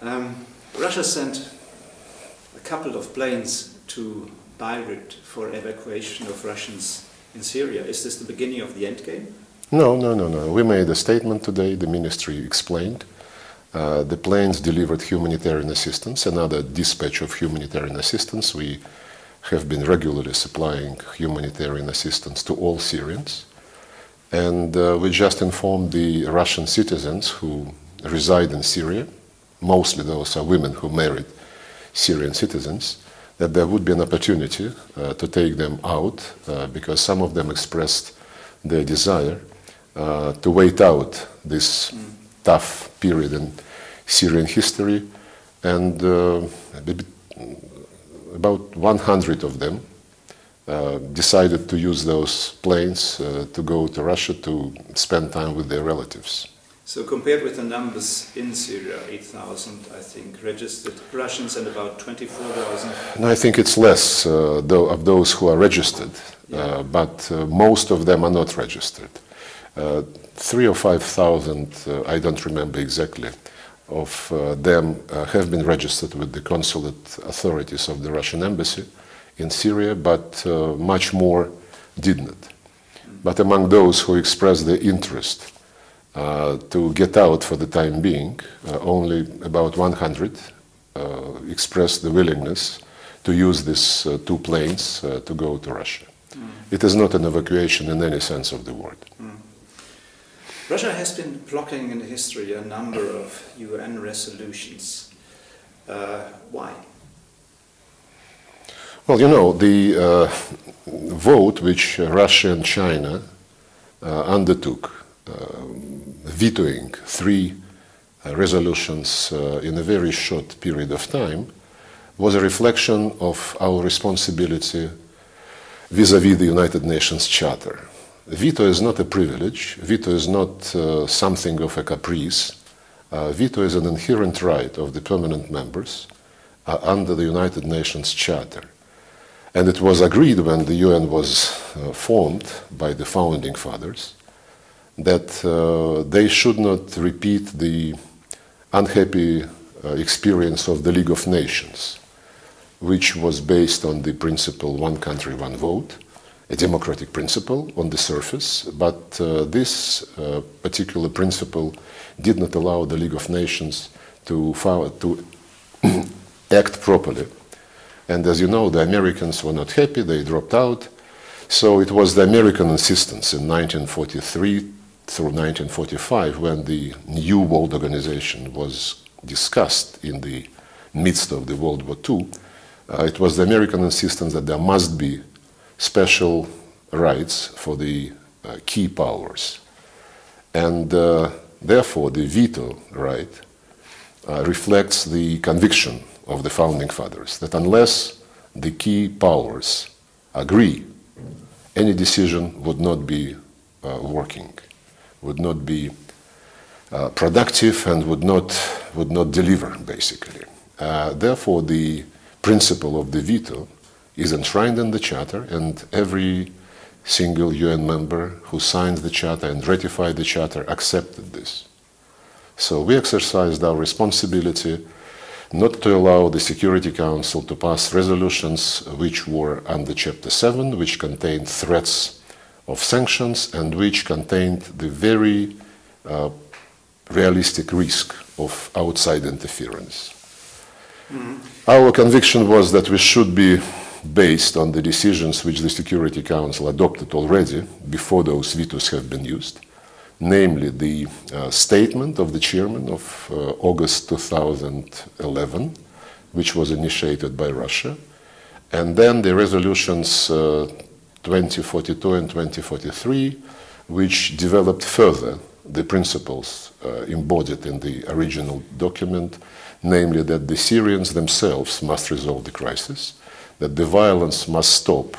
Russia sent a couple of planes to Beirut for evacuation of Russians in Syria. Is this the beginning of the end game? No. We made a statement today, the ministry explained. The planes delivered humanitarian assistance, another dispatch of humanitarian assistance. We have been regularly supplying humanitarian assistance to all Syrians. And we just informed the Russian citizens who reside in Syria, mostly those are women who married Syrian citizens, that there would be an opportunity to take them out because some of them expressed their desire to wait out this tough period in Syrian history, and about 100 of them decided to use those planes to go to Russia to spend time with their relatives. So compared with the numbers in Syria, 8,000, I think, registered Russians and about 24,000? No, I think it's less of those who are registered, but most of them are not registered. 3,000 or 5,000, I don't remember exactly, of them have been registered with the consulate authorities of the Russian embassy in Syria, but much more did not. But among those who expressed their interest to get out for the time being, only about 100 expressed the willingness to use these two planes to go to Russia. It is not an evacuation in any sense of the word. Russia has been blocking in history a number of UN resolutions. Why? Well, you know, the vote which Russia and China undertook, vetoing 3 resolutions in a very short period of time, was a reflection of our responsibility vis-à-vis the United Nations Charter. Veto is not a privilege, veto is not something of a caprice. Veto is an inherent right of the permanent members under the United Nations Charter. And it was agreed when the UN was formed by the founding fathers that they should not repeat the unhappy experience of the League of Nations, which was based on the principle one country, one vote, a democratic principle on the surface, but this particular principle did not allow the League of Nations to act properly. And as you know, the Americans were not happy, they dropped out. So it was the American insistence in 1943 through 1945, when the new world organization was discussed in the midst of the World War II, it was the American insistence that there must be special rights for the key powers. And therefore, the veto right reflects the conviction of the founding fathers that unless the key powers agree, any decision would not be working, would not be productive, and would not deliver, basically. Therefore, the principle of the veto is enshrined in the Charter, and every single UN member who signed the Charter and ratified the Charter accepted this. So we exercised our responsibility not to allow the Security Council to pass resolutions which were under Chapter 7, which contained threats of sanctions and which contained the very realistic risk of outside interference. Our conviction was that we should be based on the decisions which the Security Council adopted already before those vetoes have been used, namely the statement of the chairman of August 2011, which was initiated by Russia, and then the resolutions 2042 and 2043, which developed further the principles embodied in the original document, namely that the Syrians themselves must resolve the crisis, that the violence must stop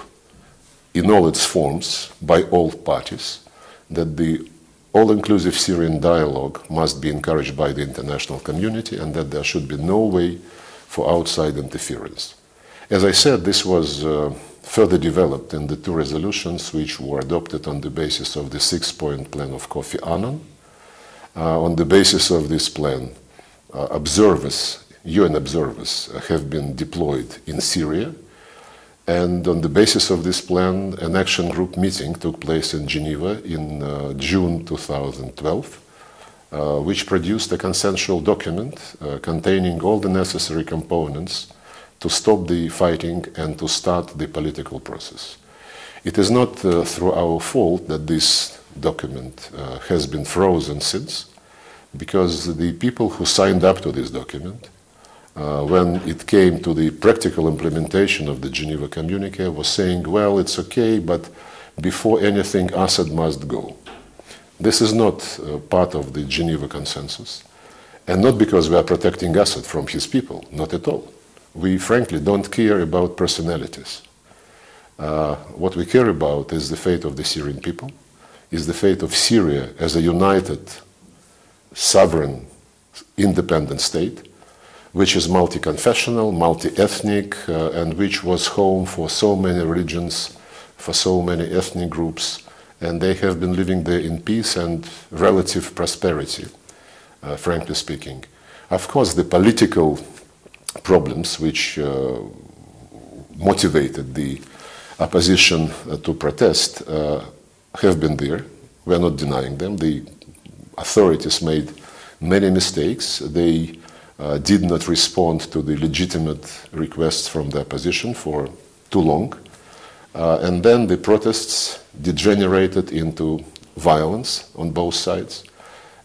in all its forms by all parties, that the all-inclusive Syrian dialogue must be encouraged by the international community, and that there should be no way for outside interference. As I said, this was further developed in the 2 resolutions which were adopted on the basis of the 6-point plan of Kofi Annan. On the basis of this plan, observers, UN observers, have been deployed in Syria. And on the basis of this plan, an action group meeting took place in Geneva in June 2012, which produced a consensual document containing all the necessary components to stop the fighting and to start the political process. It is not through our fault that this document has been frozen since, because the people who signed up to this document, when it came to the practical implementation of the Geneva Communique, was saying, well, it's okay, but before anything, Assad must go. This is not part of the Geneva consensus, and not because we are protecting Assad from his people, not at all. We frankly don't care about personalities. What we care about is the fate of the Syrian people, is the fate of Syria as a united, sovereign, independent state, which is multi-confessional, multi-ethnic, and which was home for so many religions, for so many ethnic groups, and they have been living there in peace and relative prosperity, frankly speaking. Of course, the political problems which motivated the opposition to protest have been there. We are not denying them. The authorities made many mistakes. They did not respond to the legitimate requests from the opposition for too long. And then the protests degenerated into violence on both sides.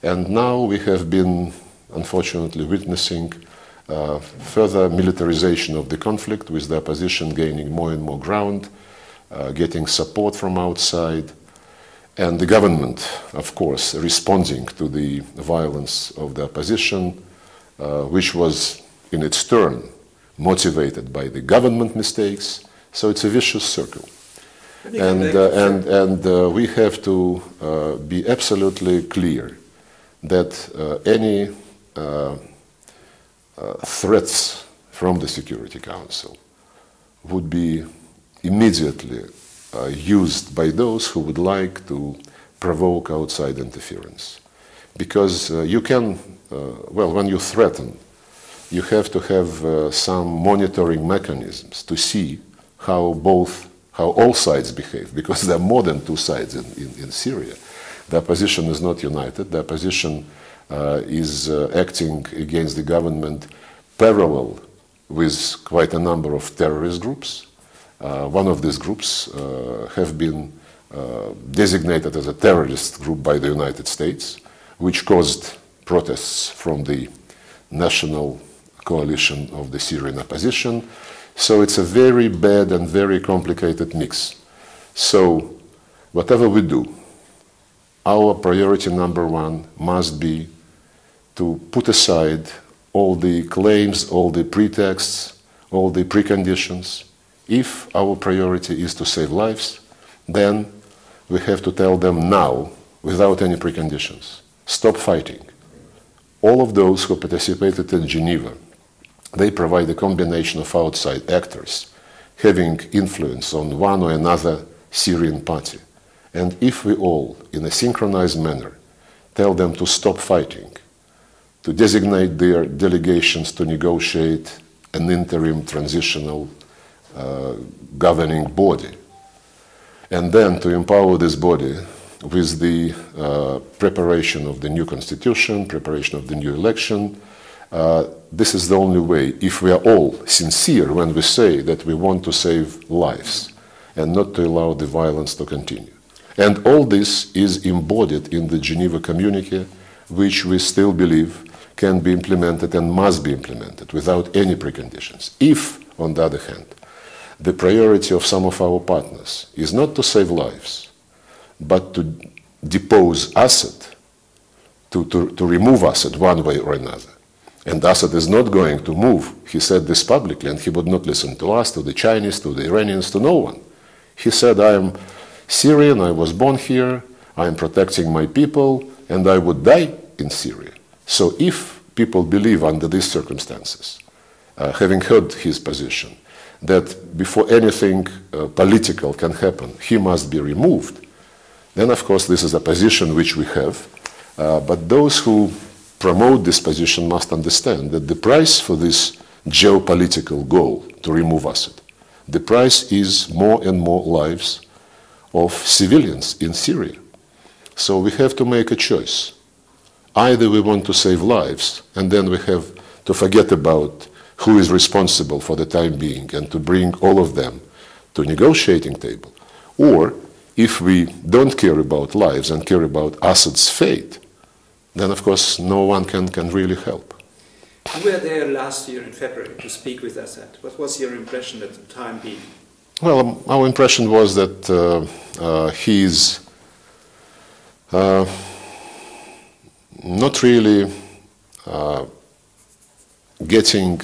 And now we have been, unfortunately, witnessing further militarization of the conflict, with the opposition gaining more and more ground, getting support from outside, and the government, of course, responding to the violence of the opposition, which was, in its turn, motivated by the government mistakes. So it's a vicious circle. And we have to be absolutely clear that any threats from the Security Council would be immediately used by those who would like to provoke outside interference. Because you can, well, when you threaten, you have to have some monitoring mechanisms to see how all sides behave, because there are more than two sides in Syria. The opposition is not united. The opposition is acting against the government parallel with quite a number of terrorist groups. One of these groups have been designated as a terrorist group by the United States, which caused protests from the national coalition of the Syrian opposition. So it's a very bad and very complicated mix. So whatever we do, our priority number one must be to put aside all the claims, all the pretexts, all the preconditions. If our priority is to save lives, then we have to tell them now, without any preconditions, stop fighting. All of those who participated in Geneva, they provide a combination of outside actors having influence on one or another Syrian party. And if we all, in a synchronized manner, tell them to stop fighting, to designate their delegations to negotiate an interim transitional governing body, and then to empower this body with the preparation of the new constitution, preparation of the new election, this is the only way, if we are all sincere when we say that we want to save lives and not to allow the violence to continue. And all this is embodied in the Geneva Communique, which we still believe can be implemented and must be implemented without any preconditions. If, on the other hand, the priority of some of our partners is not to save lives, but to depose Assad, to remove Assad one way or another. And Assad is not going to move. He said this publicly, and he would not listen to us, to the Chinese, to the Iranians, to no one. He said, I am Syrian, I was born here, I am protecting my people, and I would die in Syria. So if people believe under these circumstances, having heard his position, that before anything political can happen, he must be removed, then of course this is a position which we have. But those who promote this position must understand that the price for this geopolitical goal to remove Assad, the price is more and more lives of civilians in Syria. So we have to make a choice. Either we want to save lives, and then we have to forget about who is responsible for the time being and to bring all of them to a negotiating table. Or if we don't care about lives and care about Assad's fate, then of course no one can really help. You were there last year in February to speak with Assad. What was your impression at the time being? Well, our impression was that he's not really getting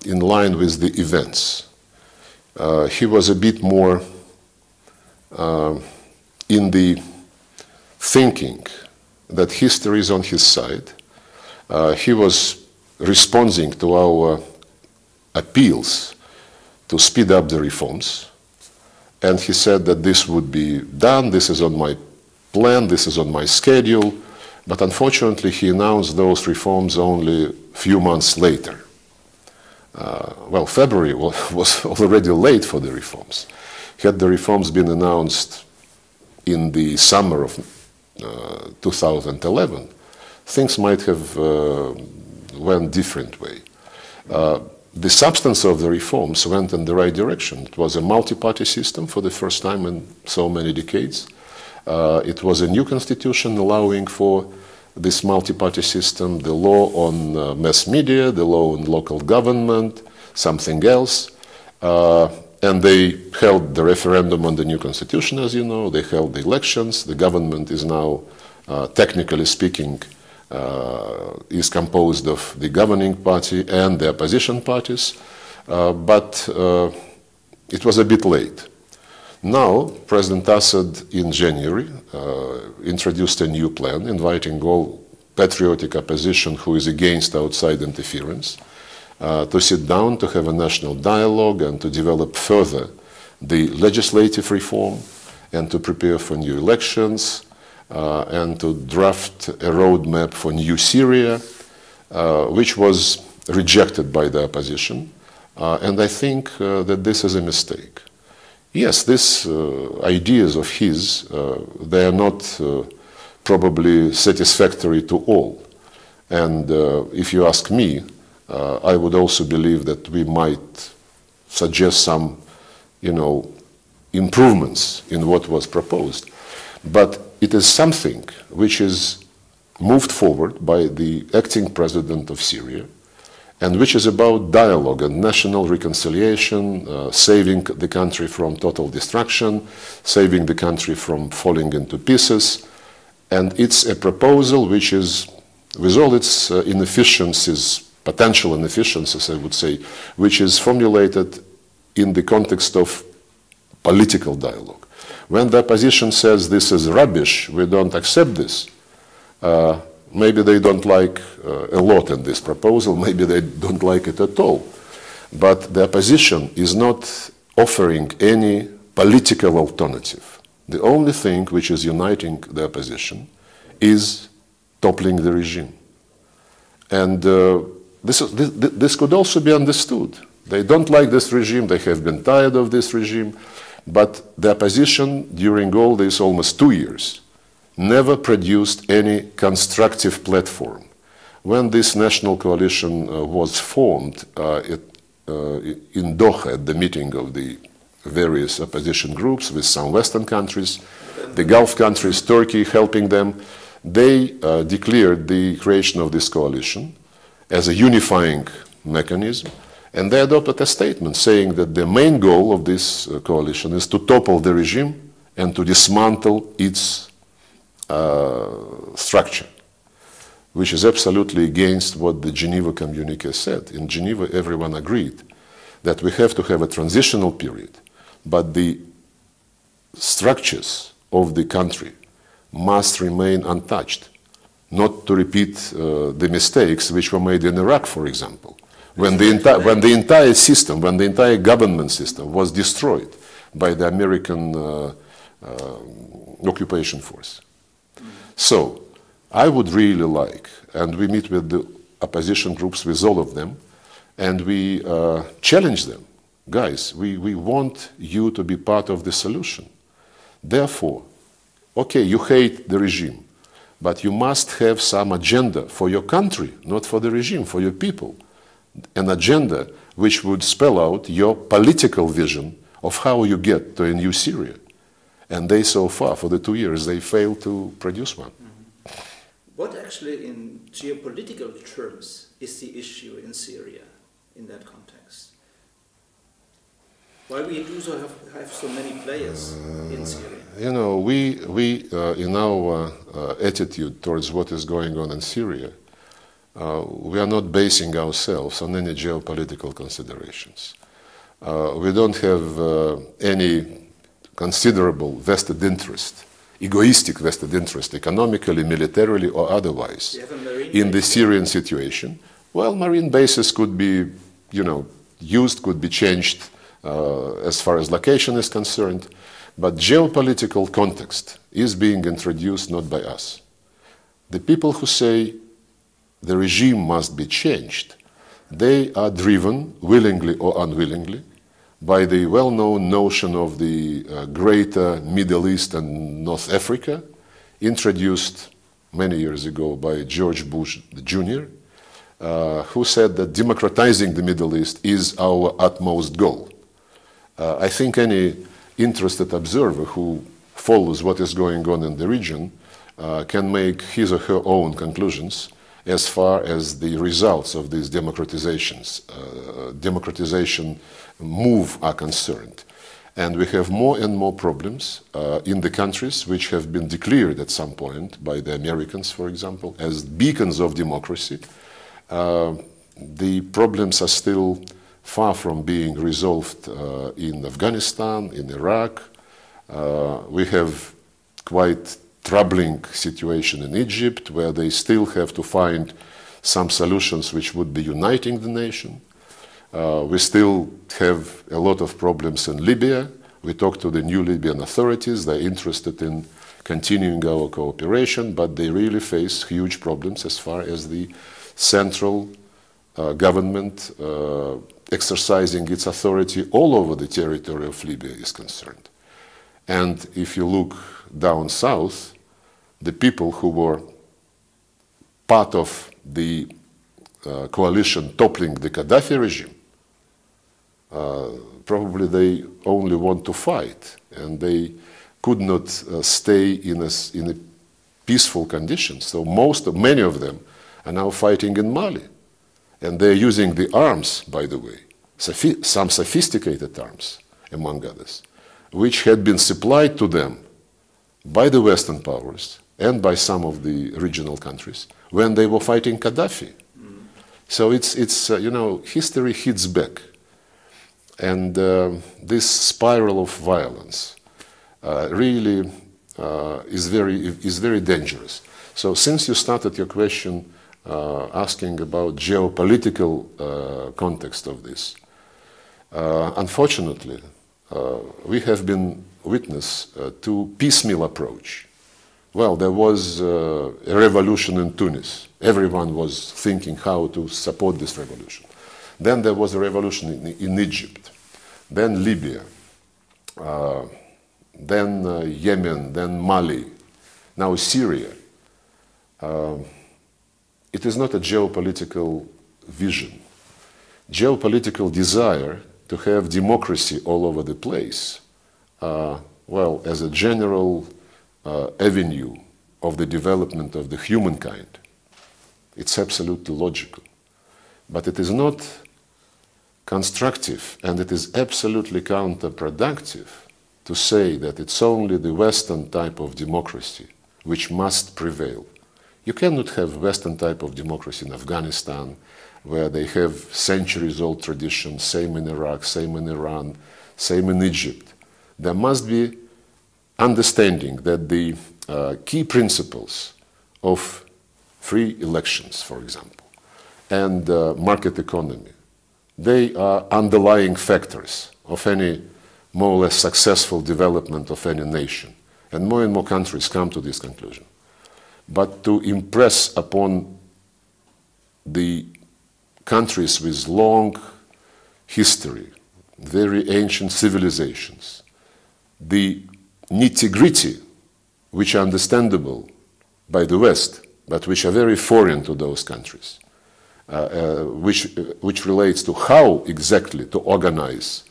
in line with the events. He was a bit more in the thinking that history is on his side. He was responding to our appeals to speed up the reforms, and he said that this would be done, this is on my plan, this is on my schedule, but unfortunately he announced those reforms only a few months later. Well, February was already late for the reforms. Had the reforms been announced in the summer of 2011, things might have went different way. The substance of the reforms went in the right direction. It was a multi-party system for the first time in so many decades. It was a new constitution allowing for this multi-party system, the law on mass media, the law on local government, something else. And they held the referendum on the new constitution, as you know. They held the elections. The government is now, technically speaking, is composed of the governing party and the opposition parties, but it was a bit late. Now, President Assad in January introduced a new plan inviting all patriotic opposition who is against outside interference to sit down, to have a national dialogue and to develop further the legislative reform and to prepare for new elections and to draft a roadmap for new Syria, which was rejected by the opposition. And I think that this is a mistake. Yes, these ideas of his, they are not probably satisfactory to all. And if you ask me, I would also believe that we might suggest some, improvements in what was proposed. But it is something which is moved forward by the acting president of Syria, and which is about dialogue and national reconciliation, saving the country from total destruction, saving the country from falling into pieces. And it's a proposal which is, with all its inefficiencies, potential inefficiencies, I would say, which is formulated in the context of political dialogue. When the opposition says this is rubbish, we don't accept this, maybe they don't like a lot in this proposal, maybe they don't like it at all. But the opposition is not offering any political alternative. The only thing which is uniting the opposition is toppling the regime. And this could also be understood. They don't like this regime, they have been tired of this regime, but the opposition during all these almost 2 years never produced any constructive platform. When this national coalition was formed in Doha at the meeting of the various opposition groups with some Western countries, the Gulf countries, Turkey helping them, they declared the creation of this coalition as a unifying mechanism, and they adopted a statement saying that the main goal of this coalition is to topple the regime and to dismantle its structure, which is absolutely against what the Geneva communique said. In Geneva, everyone agreed that we have to have a transitional period, but the structures of the country must remain untouched, not to repeat the mistakes which were made in Iraq, for example, when the entire system, when the entire government system was destroyed by the American occupation force. So, I would really like, and we meet with the opposition groups, with all of them, and we challenge them. Guys, we want you to be part of the solution. Therefore, okay, you hate the regime, but you must have some agenda for your country, not for the regime, for your people. An agenda which would spell out your political vision of how you get to a new Syria. And they, so far, for the 2 years, they failed to produce one. Mm-hmm. What actually, in geopolitical terms, is the issue in Syria in that context? Why we do so have so many players in Syria? You know, we in our attitude towards what is going on in Syria, we are not basing ourselves on any geopolitical considerations. We don't have any considerable vested interest, egoistic vested interest, economically, militarily, or otherwise, in the Syrian situation. Well, marine bases could be, you know, used, could be changed as far as location is concerned, but geopolitical context is being introduced not by us. The people who say the regime must be changed, they are driven, willingly or unwillingly, by the well-known notion of the greater Middle East and North Africa, introduced many years ago by George Bush Jr., who said that democratizing the Middle East is our utmost goal. I think any interested observer who follows what is going on in the region can make his or her own conclusions as far as the results of these democratization move are concerned. And we have more and more problems in the countries which have been declared at some point by the Americans, for example, as beacons of democracy. The problems are still far from being resolved in Afghanistan, in Iraq. We have quite troubling situation in Egypt, where they still have to find some solutions which would be uniting the nation. We still have a lot of problems in Libya. We talked to the new Libyan authorities. They're interested in continuing our cooperation, but they really face huge problems as far as the central government exercising its authority all over the territory of Libya is concerned. And if you look down south, the people who were part of the coalition toppling the Gaddafi regime, probably they only want to fight, and they could not stay in a peaceful condition. So many of them are now fighting in Mali. And they're using the arms, by the way, some sophisticated arms, among others, which had been supplied to them by the Western powers and by some of the regional countries when they were fighting Gaddafi. So it's you know, history hits back. And this spiral of violence really is very dangerous. So since you started your question asking about geopolitical context of this, unfortunately, we have been witness to piecemeal approach. Well, there was a revolution in Tunis. Everyone was thinking how to support this revolution. Then there was a revolution in Egypt, then Libya, then Yemen, then Mali, now Syria. It is not a geopolitical vision. Geopolitical desire to have democracy all over the place, well, as a general avenue of the development of the humankind, it's absolutely logical. But it is not constructive, and it is absolutely counterproductive to say that it's only the Western type of democracy which must prevail. You cannot have Western type of democracy in Afghanistan, where they have centuries-old traditions, same in Iraq, same in Iran, same in Egypt. There must be understanding that the key principles of free elections, for example, and market economy, they are underlying factors of any more or less successful development of any nation. And more countries come to this conclusion. but to impress upon the countries with long history, very ancient civilizations, the nitty-gritty, which are understandable by the West, but which are very foreign to those countries, which relates to how exactly to organize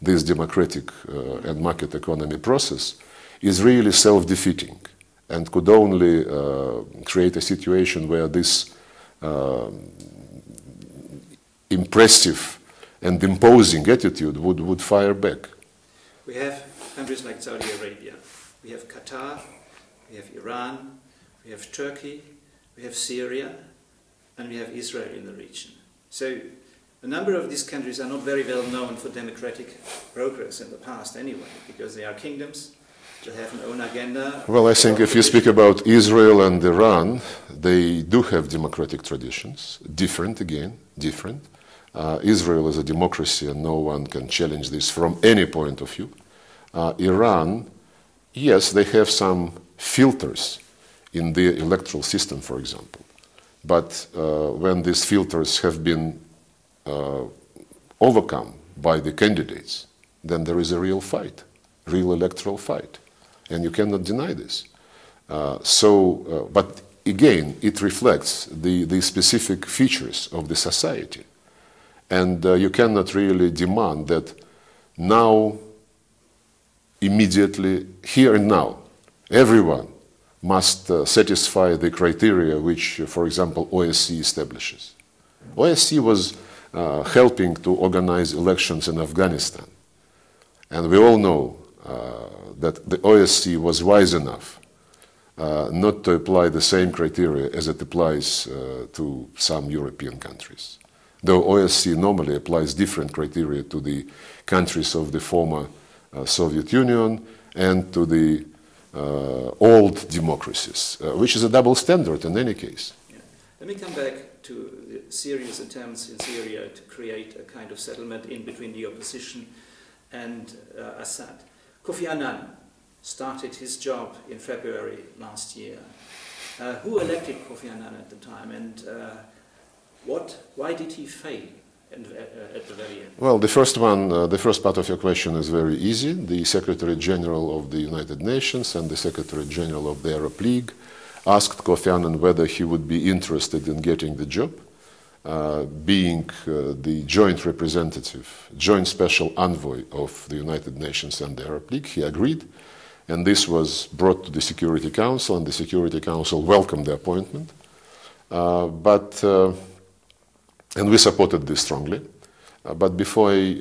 this democratic and market economy process, is really self-defeating and could only create a situation where this impressive and imposing attitude would fire back. We have countries like Saudi Arabia, we have Qatar, we have Iran, we have Turkey, we have Syria, and we have Israel in the region. So a number of these countries are not very well known for democratic progress in the past anyway, because they are kingdoms, they have an own agenda. Well, I think if you speak about Israel and Iran, they do have democratic traditions, different again, different. Israel is a democracy and no one can challenge this from any point of view. Iran, yes, they have some filters in their electoral system, for example. But when these filters have been overcome by the candidates, then there is a real fight, real electoral fight. And you cannot deny this. But again, it reflects the specific features of the society. And you cannot really demand that now, immediately, here and now, everyone must satisfy the criteria which, for example, OSCE establishes. OSCE was helping to organize elections in Afghanistan. And we all know that the OSCE was wise enough not to apply the same criteria as it applies to some European countries. Though OSCE normally applies different criteria to the countries of the former Soviet Union and to the old democracies, which is a double standard in any case. Yeah. Let me come back to the serious attempts in Syria to create a kind of settlement in between the opposition and Assad. Kofi Annan started his job in February last year. Who elected Kofi Annan at the time, and why did he fail at the very end? Well, the first part of your question is very easy. The Secretary General of the United Nations and the Secretary General of the Arab League asked Kofi Annan whether he would be interested in getting the job. Being the joint representative, joint special envoy of the United Nations and the Arab League, he agreed. And this was brought to the Security Council, and the Security Council welcomed the appointment. And we supported this strongly. But before I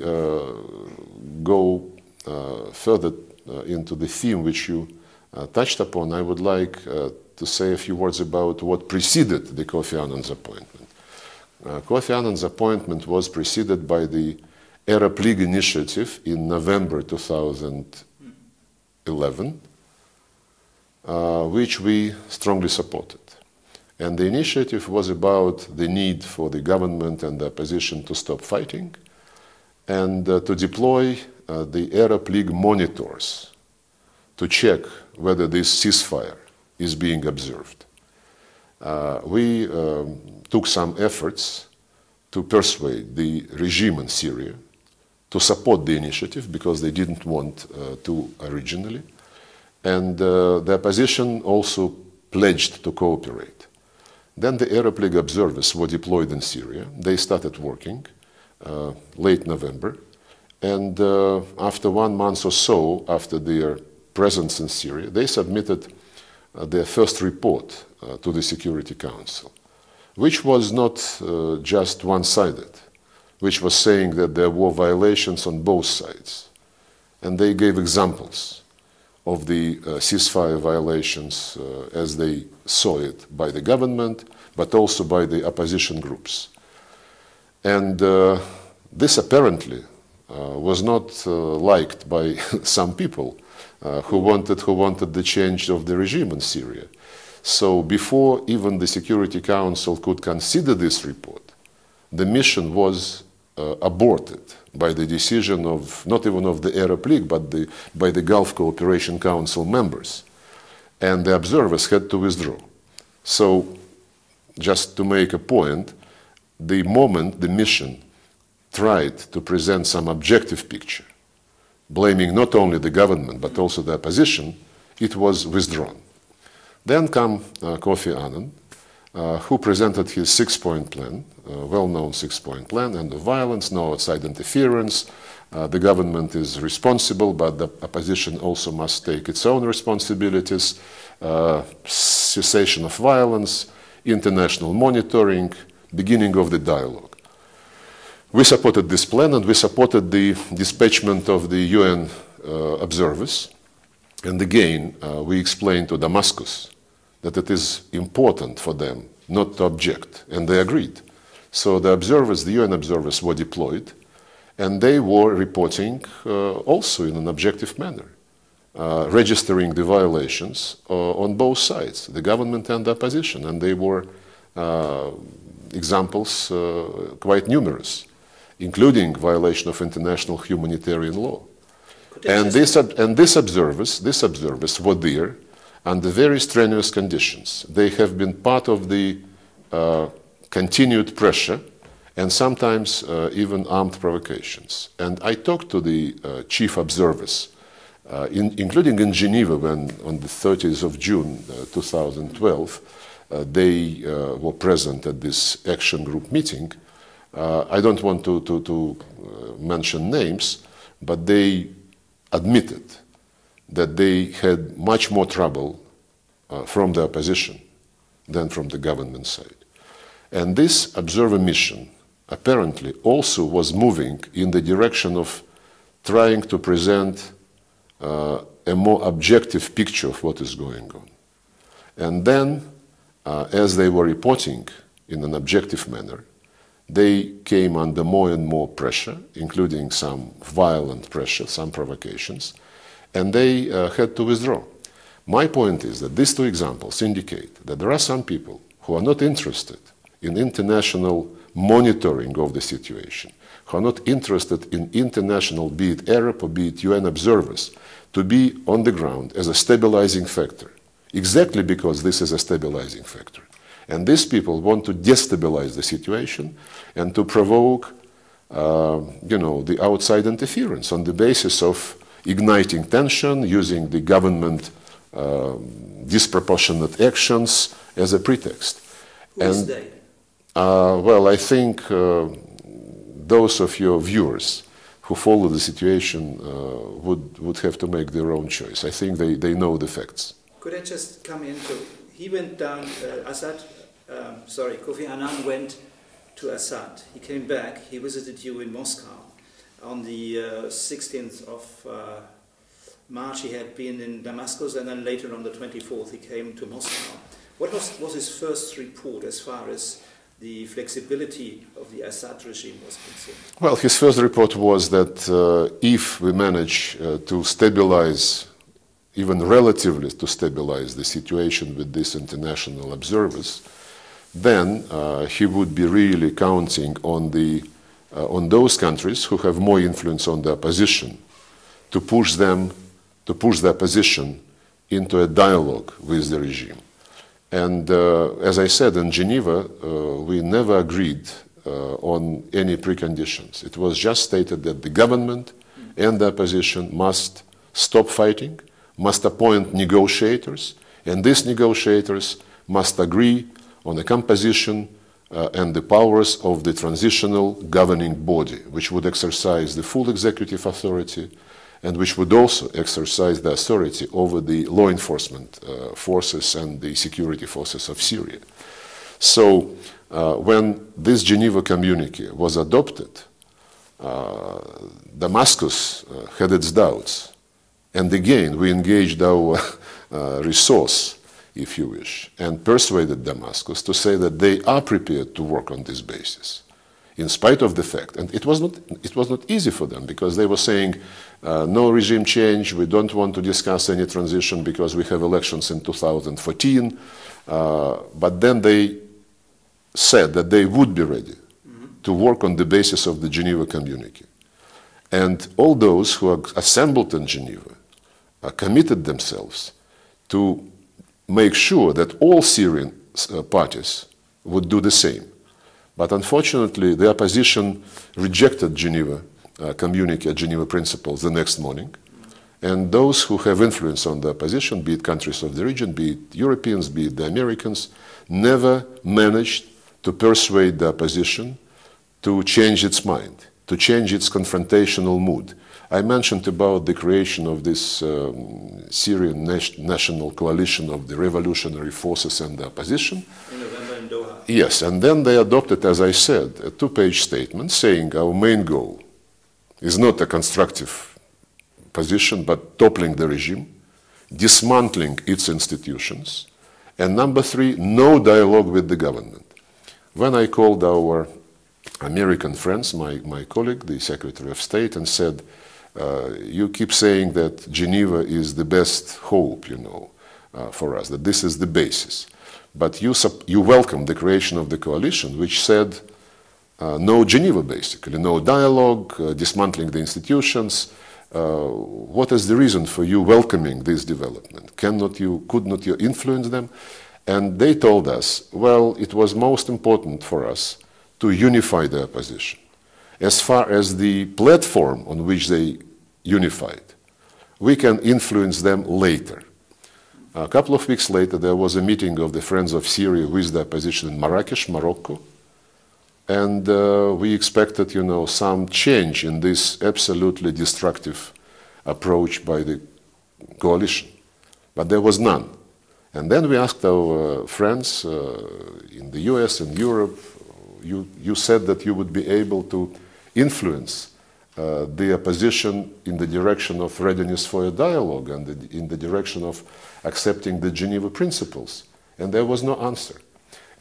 go further into the theme which you touched upon, I would like to say a few words about what preceded the Kofi Annan's appointment. Kofi Annan's appointment was preceded by the Arab League initiative in November 2011, which we strongly supported. And the initiative was about the need for the government and the opposition to stop fighting and to deploy the Arab League monitors to check whether this ceasefire is being observed. We took some efforts to persuade the regime in Syria to support the initiative because they didn't want to originally. And the opposition also pledged to cooperate. Then the Arab League observers were deployed in Syria. They started working late November. And after 1 month or so after their presence in Syria, they submitted their first report to the Security Council, which was not just one-sided, which was saying that there were violations on both sides. And they gave examples of the ceasefire violations as they saw it by the government, but also by the opposition groups. And this apparently was not liked by some people who wanted the change of the regime in Syria. So before even the Security Council could consider this report, the mission was aborted by the decision of, not even of the Arab League, but by the Gulf Cooperation Council members. And the observers had to withdraw. So, just to make a point, the moment the mission tried to present some objective picture, blaming not only the government but also the opposition, it was withdrawn. Then come Kofi Annan, who presented his six-point plan, well-known six-point plan, end of violence, no outside interference, the government is responsible, but the opposition also must take its own responsibilities, cessation of violence, international monitoring, beginning of the dialogue. We supported this plan, and we supported the dispatchment of the UN observers. And again, we explained to Damascus that it is important for them not to object, and they agreed. So the observers, the UN observers, were deployed, and they were reporting also in an objective manner, registering the violations on both sides, the government and the opposition, and they were examples quite numerous, including violation of international humanitarian law. And these observers were there under very strenuous conditions. They have been part of the continued pressure and sometimes even armed provocations. And I talked to the chief observers, including in Geneva, when on the 30th of June 2012, they were present at this action group meeting. I don't want to mention names, but they admitted that they had much more trouble from the opposition than from the government side. And this observer mission apparently also was moving in the direction of trying to present a more objective picture of what is going on. And then, as they were reporting in an objective manner, they came under more and more pressure, including some violent pressure, some provocations, and they had to withdraw. My point is that these two examples indicate that there are some people who are not interested in international monitoring of the situation, who are not interested in international, be it Arab or be it UN observers, to be on the ground as a stabilizing factor, exactly because this is a stabilizing factor. And these people want to destabilize the situation and to provoke, the outside interference on the basis of igniting tension, using the government disproportionate actions as a pretext. Who is they? Well, I think those of your viewers who follow the situation would have to make their own choice. I think they know the facts. Could I just come into, he went down, Kofi Annan went to Assad. He came back, he visited you in Moscow. On the 16th of March he had been in Damascus, and then later on the 24th he came to Moscow. What was his first report as far as the flexibility of the Assad regime was concerned? Well, his first report was that if we manage to stabilize, even relatively to stabilize the situation with these international observers, then he would be really counting on those countries who have more influence on the opposition to push the opposition into a dialogue with the regime. And as I said, in Geneva, we never agreed on any preconditions. It was just stated that the government and the opposition must stop fighting, must appoint negotiators, and these negotiators must agree on the composition and the powers of the transitional governing body, which would exercise the full executive authority and which would also exercise the authority over the law enforcement forces and the security forces of Syria. So when this Geneva communique was adopted, Damascus had its doubts. And again, we engaged our resource, if you wish, and persuaded Damascus to say that they are prepared to work on this basis, in spite of the fact, and it was not easy for them, because they were saying, no regime change, we don't want to discuss any transition because we have elections in 2014, but then they said that they would be ready to work on the basis of the Geneva communique. And all those who are assembled in Geneva committed themselves to make sure that all Syrian parties would do the same. But unfortunately, the opposition rejected Geneva communique, Geneva Principles the next morning. And those who have influence on the opposition, be it countries of the region, be it Europeans, be it the Americans, never managed to persuade the opposition to change its mind, to change its confrontational mood. I mentioned about the creation of this Syrian national coalition of the revolutionary forces and the opposition. In November in Doha. Yes, and then they adopted, as I said, a two-page statement saying our main goal is not a constructive position, but toppling the regime, dismantling its institutions, and number three, no dialogue with the government. When I called our American friends, my colleague, the Secretary of State, and said, you keep saying that Geneva is the best hope, for us, that this is the basis. But you welcome the creation of the coalition, which said no Geneva, basically, no dialogue, dismantling the institutions. What is the reason for you welcoming this development? Could not you influence them? And they told us, well, it was most important for us to unify the opposition. As far as the platform on which they unified, we can influence them later. A couple of weeks later, there was a meeting of the Friends of Syria with the opposition in Marrakesh, Morocco, and we expected, some change in this absolutely destructive approach by the coalition, but there was none. And then we asked our friends in the US and Europe, you said that you would be able to influence the opposition in the direction of readiness for a dialogue and in the direction of accepting the Geneva Principles. And there was no answer.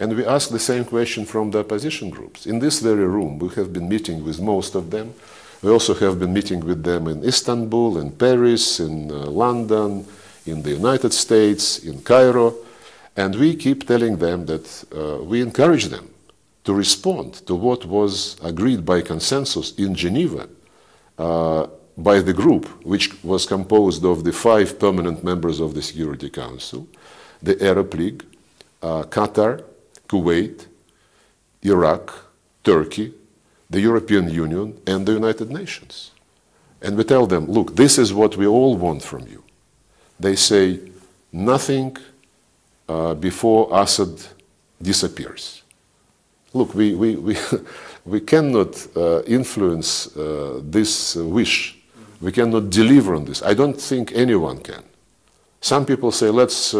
And we asked the same question from the opposition groups. In this very room, we have been meeting with most of them. We also have been meeting with them in Istanbul, in Paris, in London, in the United States, in Cairo. And we keep telling them that we encourage them to respond to what was agreed by consensus in Geneva by the group, which was composed of the 5 permanent members of the Security Council, the Arab League, Qatar, Kuwait, Iraq, Turkey, the European Union, and the United Nations. And we tell them, look, this is what we all want from you. They say, nothing before Assad disappears. Look, we cannot influence this wish. We cannot deliver on this. I don't think anyone can. Some people say, let's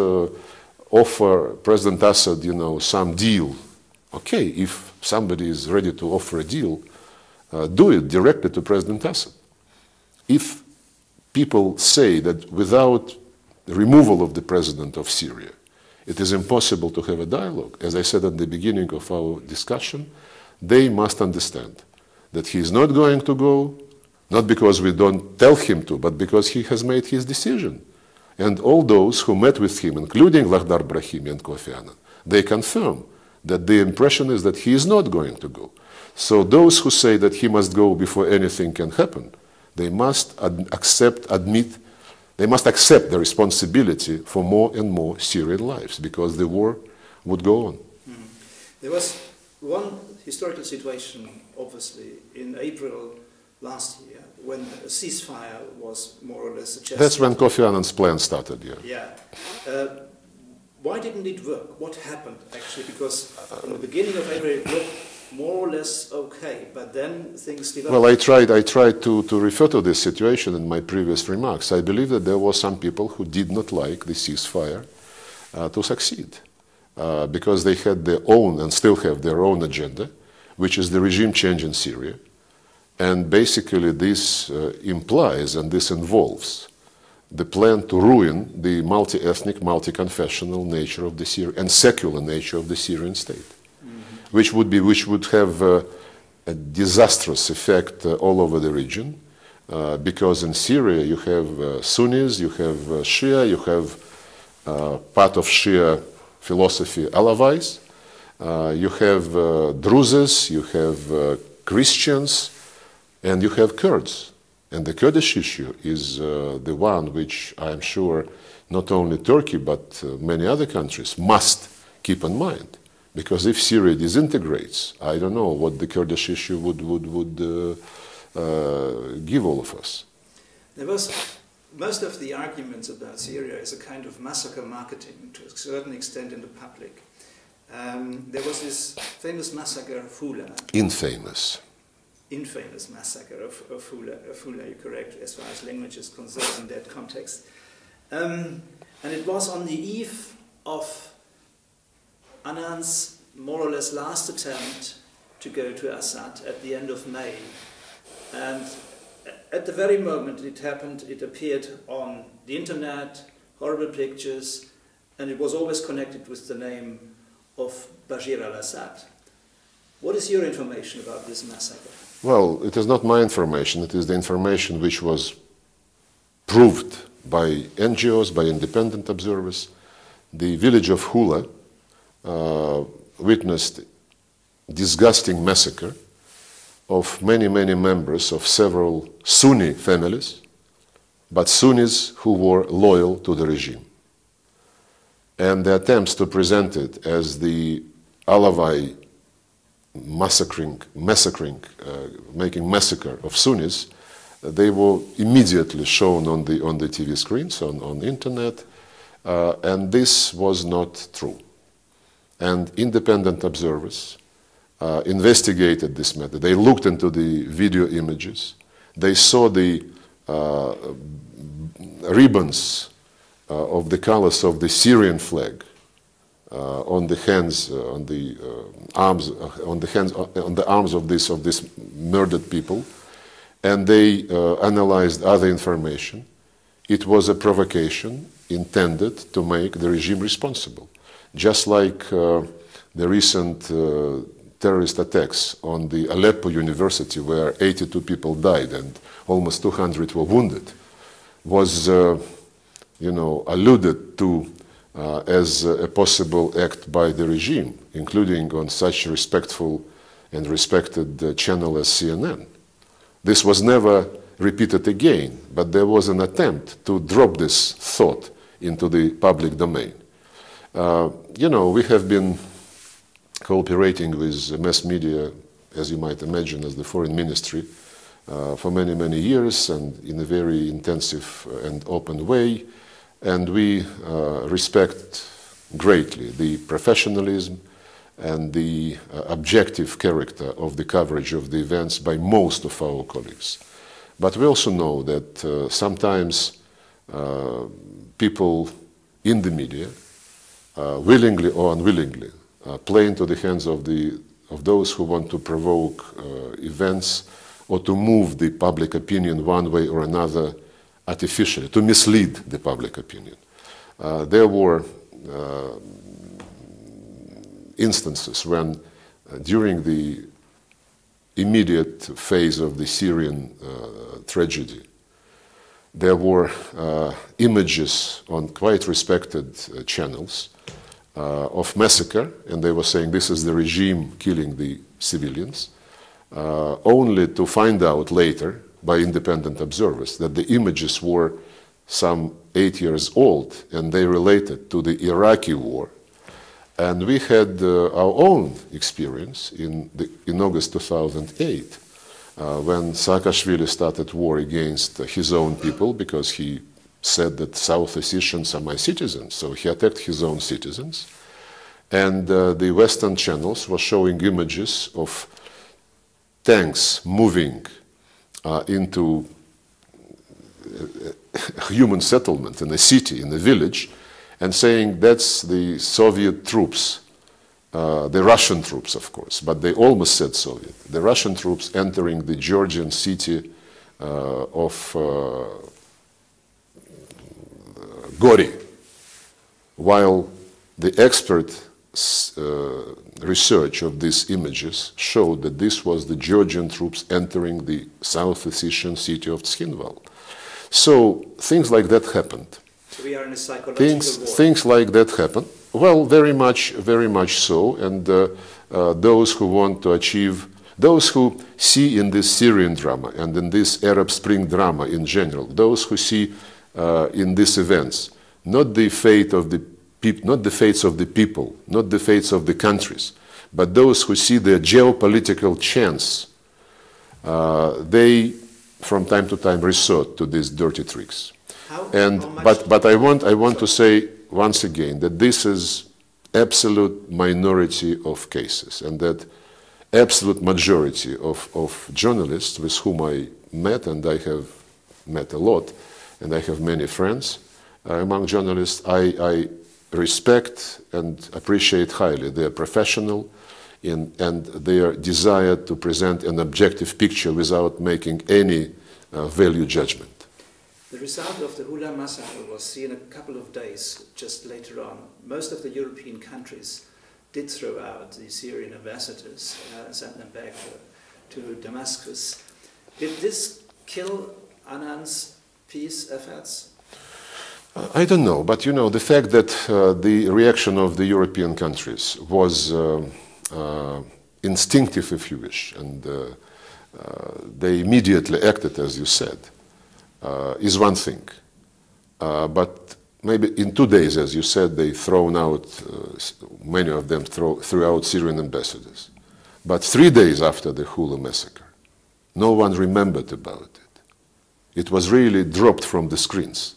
offer President Assad, some deal. Okay, if somebody is ready to offer a deal, do it directly to President Assad. If people say that without the removal of the president of Syria, it is impossible to have a dialogue, as I said at the beginning of our discussion, they must understand that he is not going to go, not because we don't tell him to, but because he has made his decision. And all those who met with him, including Lakhdar Brahimi and Kofi Annan, they confirm that the impression is that he is not going to go. So those who say that he must go before anything can happen, they must accept the responsibility for more and more Syrian lives, because the war would go on. There was one historical situation, obviously, in April last year, when a ceasefire was more or less suggested. That's when Kofi Annan's plan started, yeah. Why didn't it work? What happened, actually? Because in the beginning of April, it looked more or less okay, but then things developed. Well, I tried to refer to this situation in my previous remarks. I believe that there were some people who did not like the ceasefire to succeed, because they had their own, and still have their own agenda, which is the regime change in Syria. And basically this implies, and this involves, the plan to ruin the multi-ethnic, multi-confessional nature of the Syrian, and secular nature of the Syrian state, which would have a disastrous effect all over the region, because in Syria you have Sunnis, you have Shia, you have part of Shia philosophy Alawites, you have Druzes, you have Christians, and you have Kurds. And the Kurdish issue is the one which I am sure not only Turkey but many other countries must keep in mind. Because if Syria disintegrates, I don't know what the Kurdish issue would give all of us. There was most of the arguments about Syria is a kind of massacre marketing to a certain extent in the public. There was this famous massacre of Hula. Infamous Massacre of Hula, you're correct, as far as language is concerned in that context. And it was on the eve of Annan's more or less last attempt to go to Assad at the end of May. And at the very moment it happened, it appeared on the internet, horrible pictures, and it was always connected with the name of Bashar al-Assad. What is your information about this massacre? Well, it is not my information, it is the information which was proved by NGOs, by independent observers. The village of Hula witnessed disgusting massacre of many members of several Sunni families, but Sunnis who were loyal to the regime. And the attempts to present it as the Alawi making massacre of Sunnis, they were immediately shown on the TV screens, on the internet, and this was not true. And independent observers investigated this matter. They looked into the video images. They saw the ribbons of the colors of the Syrian flag on the hands, on the arms of these murdered people, and they analyzed other information. It was a provocation intended to make the regime responsible. Just like the recent terrorist attacks on the Aleppo University, where 82 people died and almost 200 were wounded, was alluded to as a possible act by the regime, including on such a respectful and respected channel as CNN. This was never repeated again, but there was an attempt to drop this thought into the public domain. We have been cooperating with mass media, as you might imagine, as the Foreign Ministry, for many years, and in a very intensive and open way. And we respect greatly the professionalism and the objective character of the coverage of the events by most of our colleagues. But we also know that sometimes people in the media, willingly or unwillingly, play into the hands of those who want to provoke events or to move the public opinion one way or another artificially, to mislead the public opinion. There were instances when, during the immediate phase of the Syrian tragedy, there were images on quite respected channels of massacre, and they were saying this is the regime killing the civilians, only to find out later by independent observers that the images were some 8 years old and they related to the Iraqi war. And we had our own experience in August 2008 when Saakashvili started war against his own people because he said that South Ossetians are my citizens, so he attacked his own citizens. And the Western channels were showing images of tanks moving into a human settlement in a city, in a village, and saying that's the Soviet troops, the Russian troops, of course, but they almost said Soviet, the Russian troops entering the Georgian city of Gori, while the expert research of these images showed that this was the Georgian troops entering the South Ossetian city of Tskhinval. So things like that happened. So we are in a psychological war. Things like that happen. Well, very much so. And those who want to achieve, those who see in this Syrian drama and in this Arab Spring drama in general, those who see in these events not the fate of the not the fates of the people, not the fates of the countries, but those who see their geopolitical chance, they from time to time resort to these dirty tricks. But I want to say once again that this is absolute minority of cases, and that absolute majority of journalists with whom I met, and I have met a lot, and I have many friends among journalists, I respect and appreciate highly their professional and their desire to present an objective picture without making any value judgment. The result of the Hula massacre was seen a couple of days just later on. Most of the European countries did throw out the Syrian ambassadors, sent them back to Damascus. Did this kill Annan's peace efforts? I don't know, but you know, the fact that the reaction of the European countries was instinctive, if you wish, and they immediately acted, as you said, is one thing. But maybe in 2 days, as you said, they thrown out, many of them threw out Syrian ambassadors. But 3 days after the Hula massacre, no one remembered about it. It was really dropped from the screens,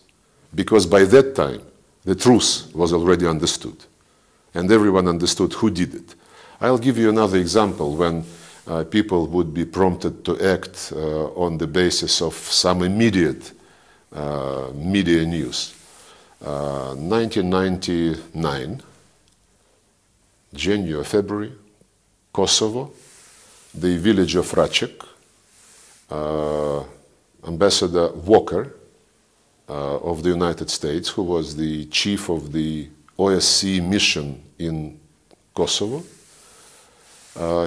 because by that time, the truth was already understood, and everyone understood who did it. I'll give you another example when people would be prompted to act on the basis of some immediate media news. 1999, January, February, Kosovo, the village of Racek, Ambassador Walker of the United States, who was the chief of the OSCE mission in Kosovo,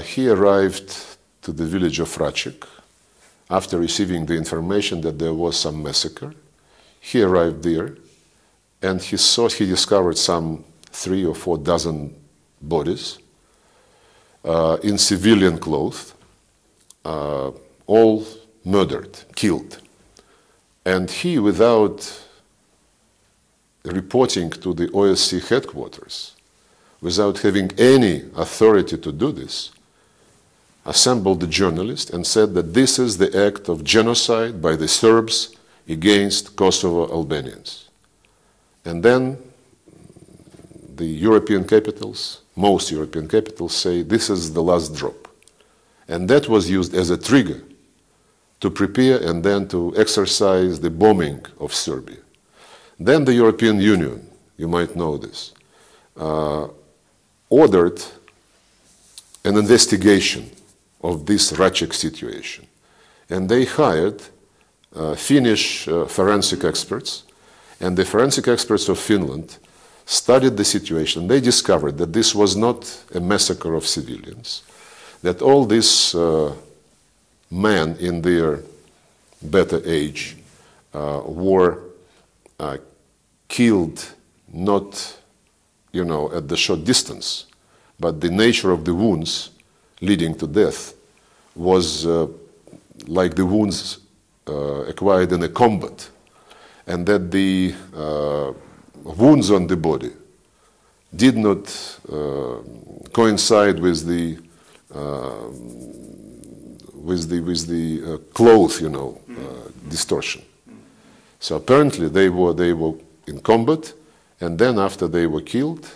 he arrived to the village of Racek after receiving the information that there was some massacre. He arrived there, and he discovered some 3 or 4 dozen bodies in civilian clothes, all murdered, killed. And he, without reporting to the OSCE headquarters, without having any authority to do this, assembled the journalists and said that this is the act of genocide by the Serbs against Kosovo Albanians. And then the European capitals, most European capitals, say this is the last drop. And that was used as a trigger to prepare and then to exercise the bombing of Serbia. Then the European Union, you might know this, ordered an investigation of this Racek situation. And they hired Finnish forensic experts, and the forensic experts of Finland studied the situation. They discovered that this was not a massacre of civilians, that all these men in their better age were killed not, you know, at the short distance, but the nature of the wounds leading to death was like the wounds acquired in a combat, and that the wounds on the body did not coincide with the cloth, you know, distortion. So apparently they were in combat, and then after they were killed,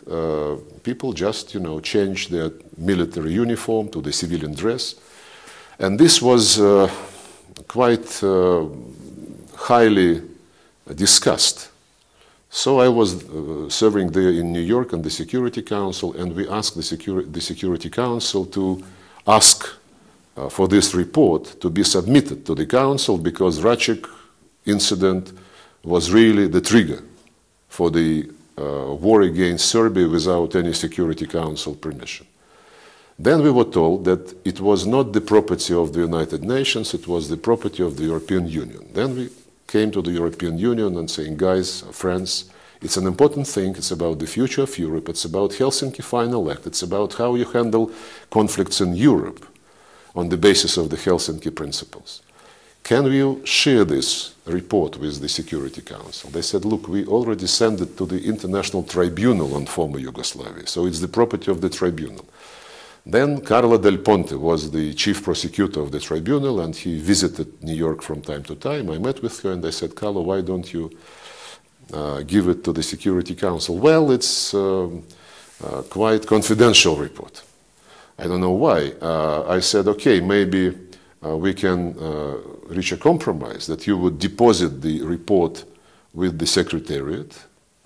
people just, you know, changed their military uniform to the civilian dress, and this was quite highly discussed. So I was serving there in New York on the Security Council, and we asked the Security Council to ask for this report to be submitted to the Council, because Racek incident was really the trigger for the war against Serbia without any Security Council permission. Then we were told that it was not the property of the United Nations, it was the property of the European Union. Then we came to the European Union and saying, guys, friends, it's an important thing, it's about the future of Europe, it's about Helsinki Final Act, it's about how you handle conflicts in Europe on the basis of the Helsinki principles. can you share this report with the Security Council? They said, look, we already sent it to the International Tribunal on former Yugoslavia, so it's the property of the tribunal. Then Carla Del Ponte was the chief prosecutor of the tribunal, and he visited New York from time to time. I met with her and I said, Carla, why don't you give it to the Security Council? Well, it's quite confidential report. I don't know why. I said, okay, maybe we can reach a compromise that you would deposit the report with the Secretariat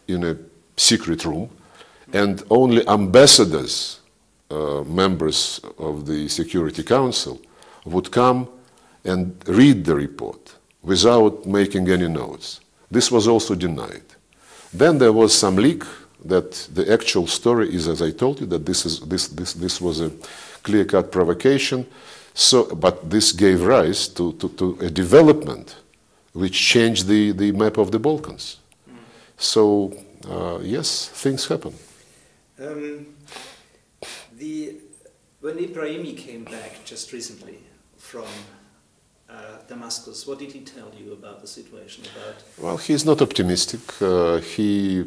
in a secret room, and only ambassadors, members of the Security Council, would come and read the report without making any notes. This was also denied. Then there was some leak that the actual story is, as I told you, that this was a clear-cut provocation. So, but this gave rise to a development which changed the map of the Balkans. So, yes, things happen. When Ibrahimi came back just recently from Damascus, what did he tell you about the situation? Well, he's not optimistic. He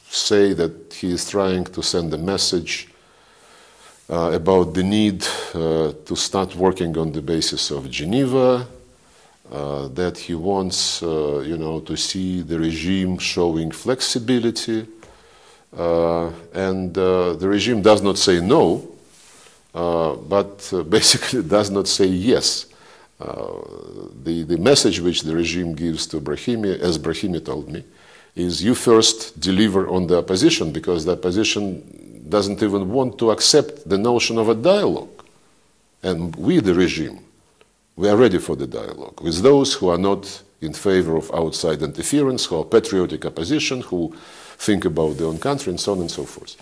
say that he is trying to send a message about the need to start working on the basis of Geneva, that he wants, to see the regime showing flexibility, and the regime does not say no, but basically does not say yes. The message which the regime gives to Brahimi, as Brahimi told me, is you first deliver on the opposition, because the opposition doesn't even want to accept the notion of a dialogue. And we, the regime, we are ready for the dialogue with those who are not in favor of outside interference, who are patriotic opposition, who think about their own country, and so on and so forth.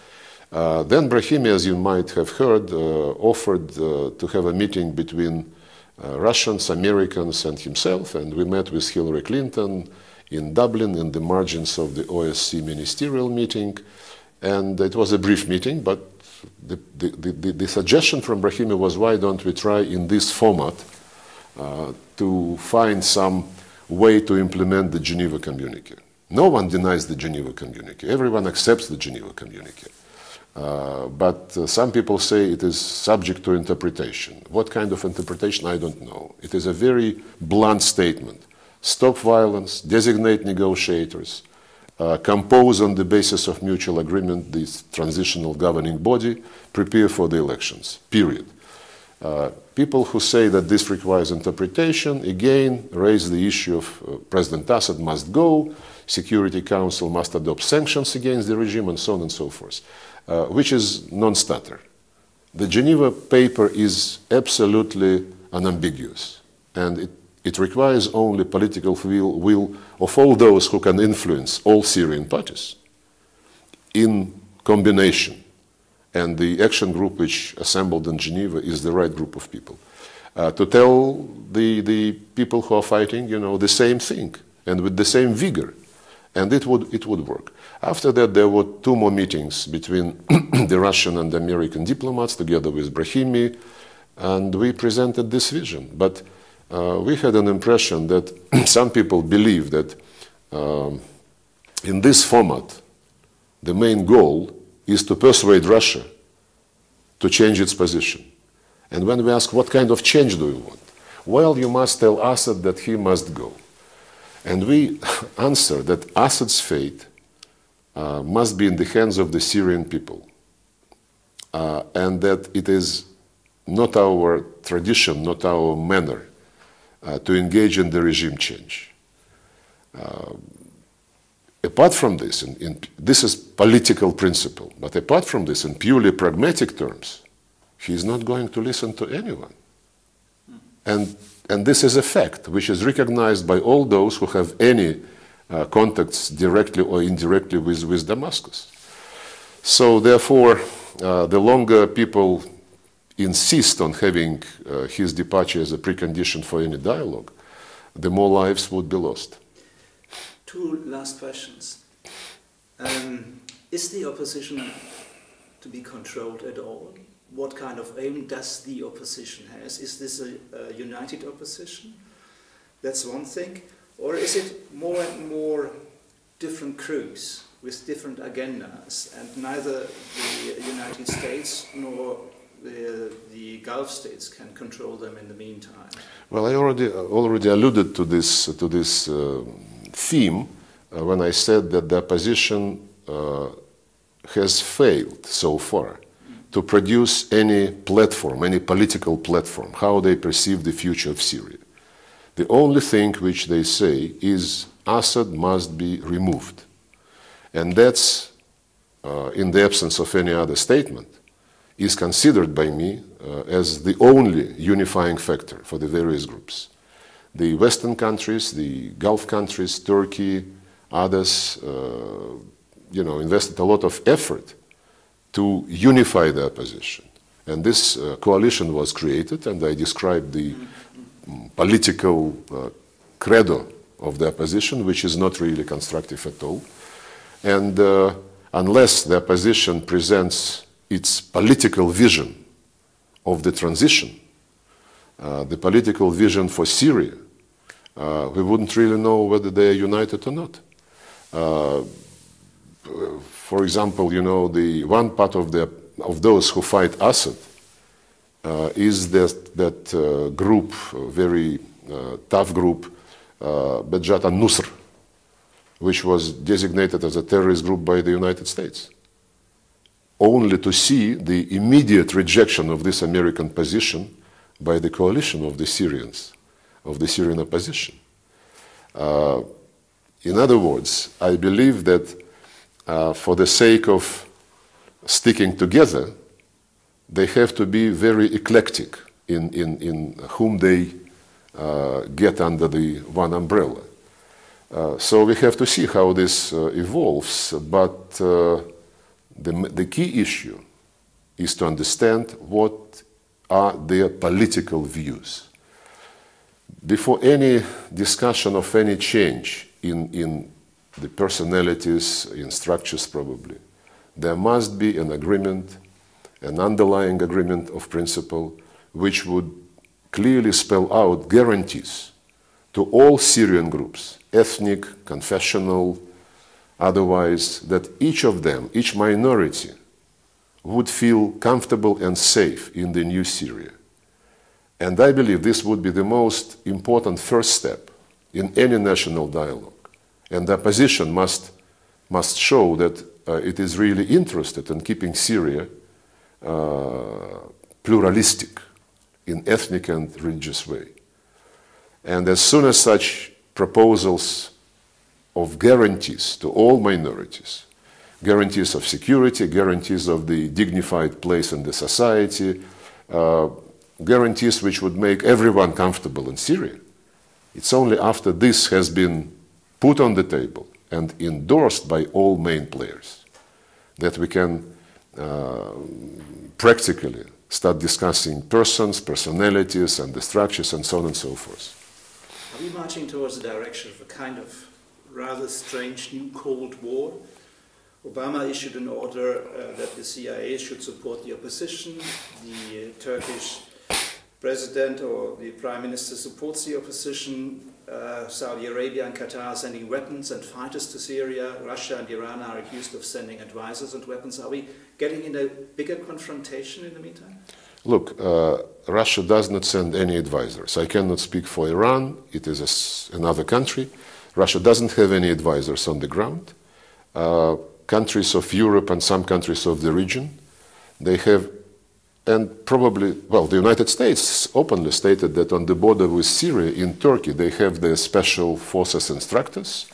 Then Brahimi, as you might have heard, offered to have a meeting between Russians, Americans, and himself, and we met with Hillary Clinton in Dublin in the margins of the OSCE ministerial meeting. And it was a brief meeting, but the suggestion from Brahimi was, why don't we try in this format to find some way to implement the Geneva Communique. No one denies the Geneva Communique. Everyone accepts the Geneva Communique. But some people say it is subject to interpretation. What kind of interpretation, I don't know. It is a very blunt statement. Stop violence, designate negotiators, compose on the basis of mutual agreement this transitional governing body, prepare for the elections, period. People who say that this requires interpretation, again, raise the issue of President Assad must go, Security Council must adopt sanctions against the regime, and so on and so forth, which is non-starter. The Geneva paper is absolutely unambiguous, and it requires only political will of all those who can influence all Syrian parties in combination. And the action group which assembled in Geneva is the right group of people to tell the people who are fighting, the same thing and with the same vigor. And it would work. After that, there were 2 more meetings between the Russian and the American diplomats together with Brahimi, and we presented this vision. But we had an impression that some people believe that in this format, the main goal is to persuade Russia to change its position. And when we ask, what kind of change do you want? Well, you must tell Assad that he must go. And we answer that Assad's fate must be in the hands of the Syrian people. And that it is not our tradition, not our manner to engage in the regime change. Apart from this, this is political principle, but apart from this, in purely pragmatic terms, he is not going to listen to anyone. And this is a fact which is recognized by all those who have any contacts directly or indirectly with Damascus. So therefore, the longer people insist on having his departure as a precondition for any dialogue, the more lives would be lost. 2 last questions. Is the opposition to be controlled at all? What kind of aim does the opposition have? Is this a united opposition? That's one thing. Or is it more and more different crews with different agendas, and neither the United States nor the Gulf states can control them in the meantime? Well, I already alluded to this theme when I said that the opposition has failed so far to produce any platform, any political platform, how they perceive the future of Syria. The only thing which they say is Assad must be removed. And that's, in the absence of any other statement, is considered by me as the only unifying factor for the various groups. The Western countries, the Gulf countries, Turkey, others, invested a lot of effort to unify the opposition. And this coalition was created, and I described the political credo of the opposition, which is not really constructive at all. And unless the opposition presents its political vision of the transition, the political vision for Syria, we wouldn't really know whether they are united or not. For example, the one part of those who fight Assad is that group, very tough group, Bejat al-Nusr, which was designated as a terrorist group by the United States, only to see the immediate rejection of this American position by the coalition of the Syrians, of the Syrian opposition. In other words, I believe that for the sake of sticking together, they have to be very eclectic in whom they get under the one umbrella. So we have to see how this evolves, but the key issue is to understand what are their political views. Before any discussion of any change in the personalities, in structures probably, there must be an agreement, an underlying agreement of principle, which would clearly spell out guarantees to all Syrian groups, ethnic, confessional, otherwise, that each of them, each minority, would feel comfortable and safe in the new Syria. And I believe this would be the most important first step in any national dialogue. And the opposition must show that it is really interested in keeping Syria pluralistic in ethnic and religious way. And as soon as such proposals of guarantees to all minorities, guarantees of security, guarantees of the dignified place in the society, guarantees which would make everyone comfortable in Syria, it's only after this has been put on the table and endorsed by all main players that we can practically start discussing persons, personalities, and the structures, and so on and so forth. Are we marching towards the direction of a kind of rather strange new Cold War? Obama issued an order that the CIA should support the opposition. The Turkish president or the prime minister supports the opposition. Saudi Arabia and Qatar are sending weapons and fighters to Syria. Russia and Iran are accused of sending advisors and weapons. Are we getting in a bigger confrontation in the meantime? Look, Russia does not send any advisors. I cannot speak for Iran. It is another country. Russia doesn't have any advisors on the ground. Countries of Europe and some countries of the region, they have, and probably, well, the United States openly stated that on the border with Syria in Turkey, they have their special forces instructors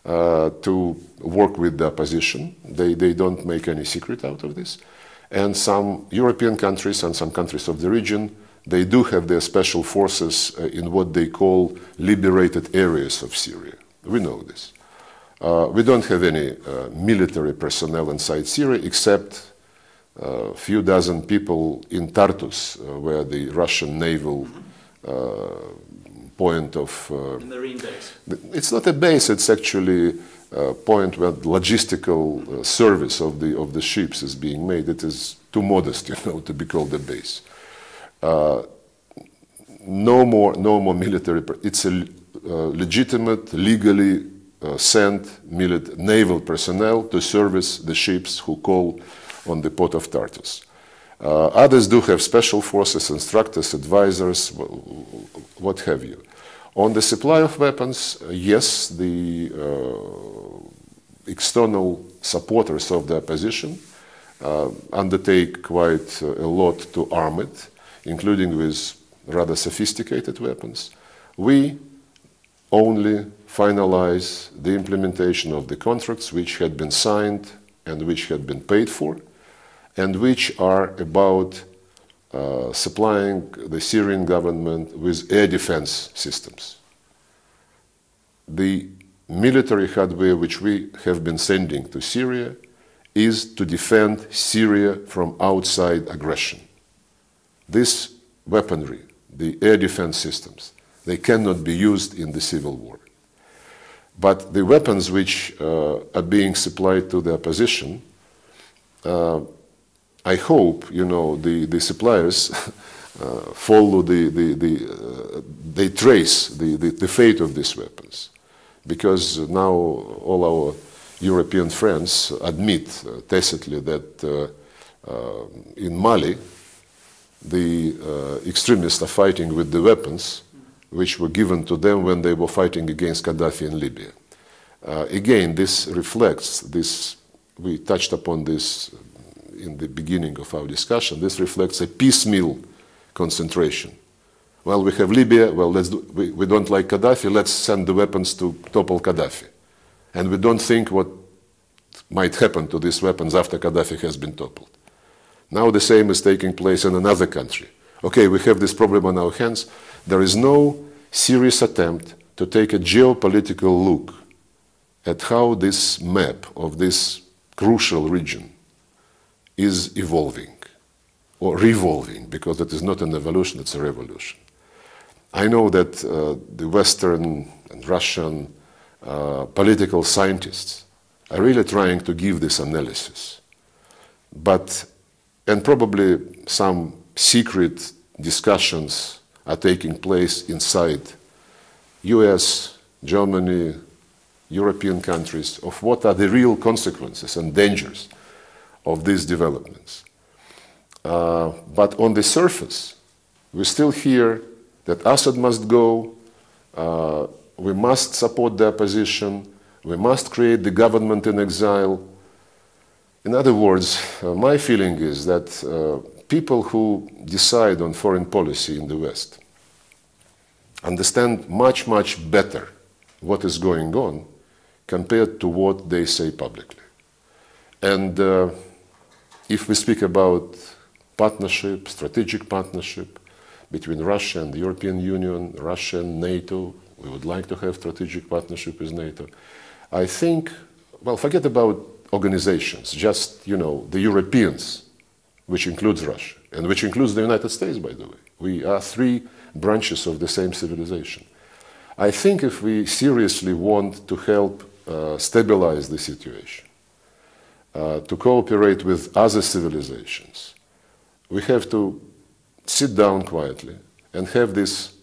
to work with the opposition. They don't make any secret out of this. And some European countries and some countries of the region, they do have their special forces in what they call liberated areas of Syria. We know this. We don't have any military personnel inside Syria except a few dozen people in Tartus, where the Russian naval point of... Marine base. It's not a base, it's actually a point where logistical service of the ships is being made. It is too modest, to be called a base. no more military. It's a legitimate, legally sent naval personnel to service the ships who call on the port of Tartus. Others do have special forces, instructors, advisors, what have you. On the supply of weapons, yes, the external supporters of the opposition undertake quite a lot to arm it, including with rather sophisticated weapons. We only finalize the implementation of the contracts which had been signed and which had been paid for, and which are about supplying the Syrian government with air defense systems. The military hardware which we have been sending to Syria is to defend Syria from outside aggression. This weaponry, the air defense systems, they cannot be used in the civil war. But the weapons which are being supplied to the opposition, I hope, the suppliers follow they trace the fate of these weapons, because now all our European friends admit tacitly that in Mali the extremists are fighting with the weapons which were given to them when they were fighting against Gaddafi in Libya. Again, this reflects this. We touched upon this in the beginning of our discussion. This reflects a piecemeal concentration. Well, we have Libya. Well, we don't like Gaddafi. Let's send the weapons to topple Gaddafi, and we don't think what might happen to these weapons after Gaddafi has been toppled. Now the same is taking place in another country. Okay, we have this problem on our hands. There is no serious attempt to take a geopolitical look at how this map of this crucial region is evolving or revolving, because it is not an evolution, it's a revolution. I know that the Western and Russian political scientists are really trying to give this analysis, and probably some secret discussions are taking place inside US, Germany, European countries of what are the real consequences and dangers of these developments. But on the surface, we still hear that Assad must go, we must support the opposition, we must create the government in exile. In other words, my feeling is that people who decide on foreign policy in the West understand much, much better what is going on compared to what they say publicly. And if we speak about partnership, strategic partnership between Russia and the European Union, Russia and NATO, we would like to have strategic partnership with NATO. I think, well, forget about organizations, just, the Europeans, which includes Russia, and which includes the United States, by the way. We are three branches of the same civilization. I think if we seriously want to help stabilize the situation, to cooperate with other civilizations, we have to sit down quietly and have this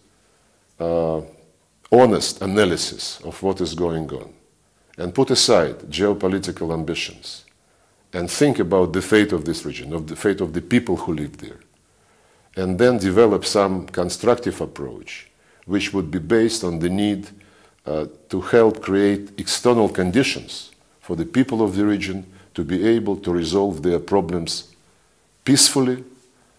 honest analysis of what is going on, and put aside geopolitical ambitions and think about the fate of this region, of the fate of the people who live there, and then develop some constructive approach which would be based on the need to help create external conditions for the people of the region to be able to resolve their problems peacefully,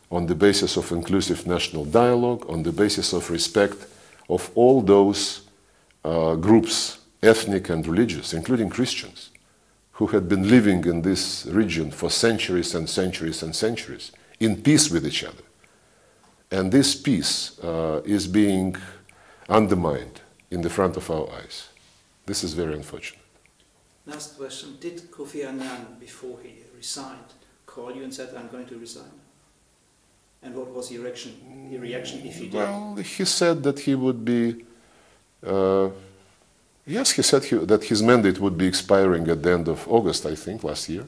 on the basis of inclusive national dialogue, on the basis of respect of all those groups, ethnic and religious, including Christians, who had been living in this region for centuries and centuries and centuries, in peace with each other. And this peace is being undermined in the front of our eyes. This is very unfortunate. Last question. Did Kofi Annan, before he resigned, call you and said, I'm going to resign? And what was your reaction if he did? Well, he said that he would be... yes, he said that his mandate would be expiring at the end of August, I think, last year,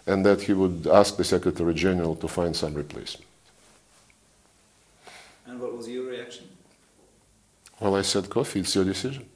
and that he would ask the Secretary General to find some replacement. And what was your reaction? Well, I said, Kofi, it's your decision.